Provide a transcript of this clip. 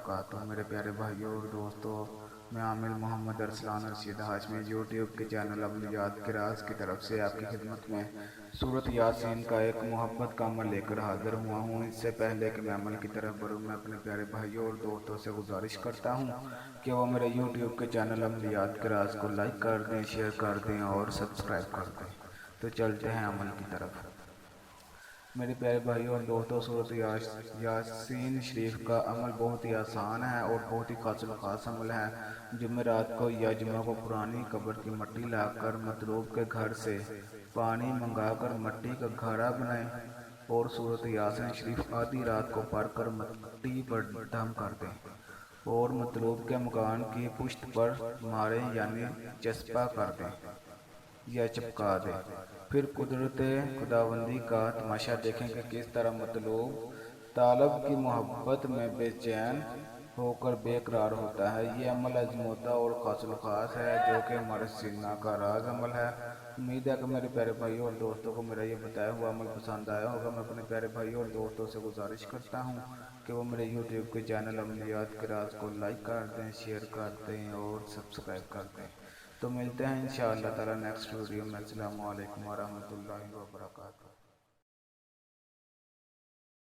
وبرکاتہ۔ میرے پیارے بھائیوں اور دوستوں، میں عامل محمد ارسلان رشید ہاشمی یوٹیوب کے چینل عملیات کے راز کی طرف سے آپ کی خدمت میں سورۃ یاسین کا ایک محبت کا عمل لے کر حاضر ہوا ہوں۔ اس سے پہلے کہ میں عمل کی طرف بڑھوں، میں اپنے پیارے بھائیوں اور دوستوں سے گزارش کرتا ہوں کہ وہ میرے یوٹیوب کے چینل عملیات کے راز کو لائک کر دیں، شیئر کر دیں اور سبسکرائب کر دیں۔ تو چلتے ہیں عمل کی طرف۔ میرے پیارے بھائیوں اور دوستوں، سورۃ یاسین شریف کا عمل بہت ہی آسان ہے اور بہت ہی خاص الخاص عمل ہے۔ جمعرات کو یا جمعہ کو پرانی قبر کی مٹی لا کر مطلوب کے گھر سے پانی منگا کر مٹی کا گھڑا بنائیں اور سورۃ یاسین شریف آدھی رات کو پڑھ کر مٹی پر دم کر دیں اور مطلوب کے مکان کی پشت پر ماریں، یعنی چسپاں کر دیں یا چپکا دیں۔ پھر قدرت خداوندی کا تماشا دیکھیں کہ کس طرح مطلوب طالب کی محبت میں بے چین ہو کر بے قرار ہوتا ہے۔ یہ عمل عظمودہ اور خاص الخاص ہے جو کہ ہمارے سینہ کا راز عمل ہے۔ امید ہے کہ میرے پیارے بھائیوں اور دوستوں کو میرا یہ بتایا ہوا عمل پسند آیا ہوگا۔ میں اپنے پیارے بھائیوں اور دوستوں سے گزارش کرتا ہوں کہ وہ میرے یوٹیوب کے چینل عملیات کے راز کو لائک کر دیں، شیئر کر دیں اور سبسکرائب کر دیں۔ تو ملتے ہیں انشاءاللہ تعالی نیکسٹ ویڈیو میں۔ السلام علیکم ورحمۃ اللہ وبرکاتہ۔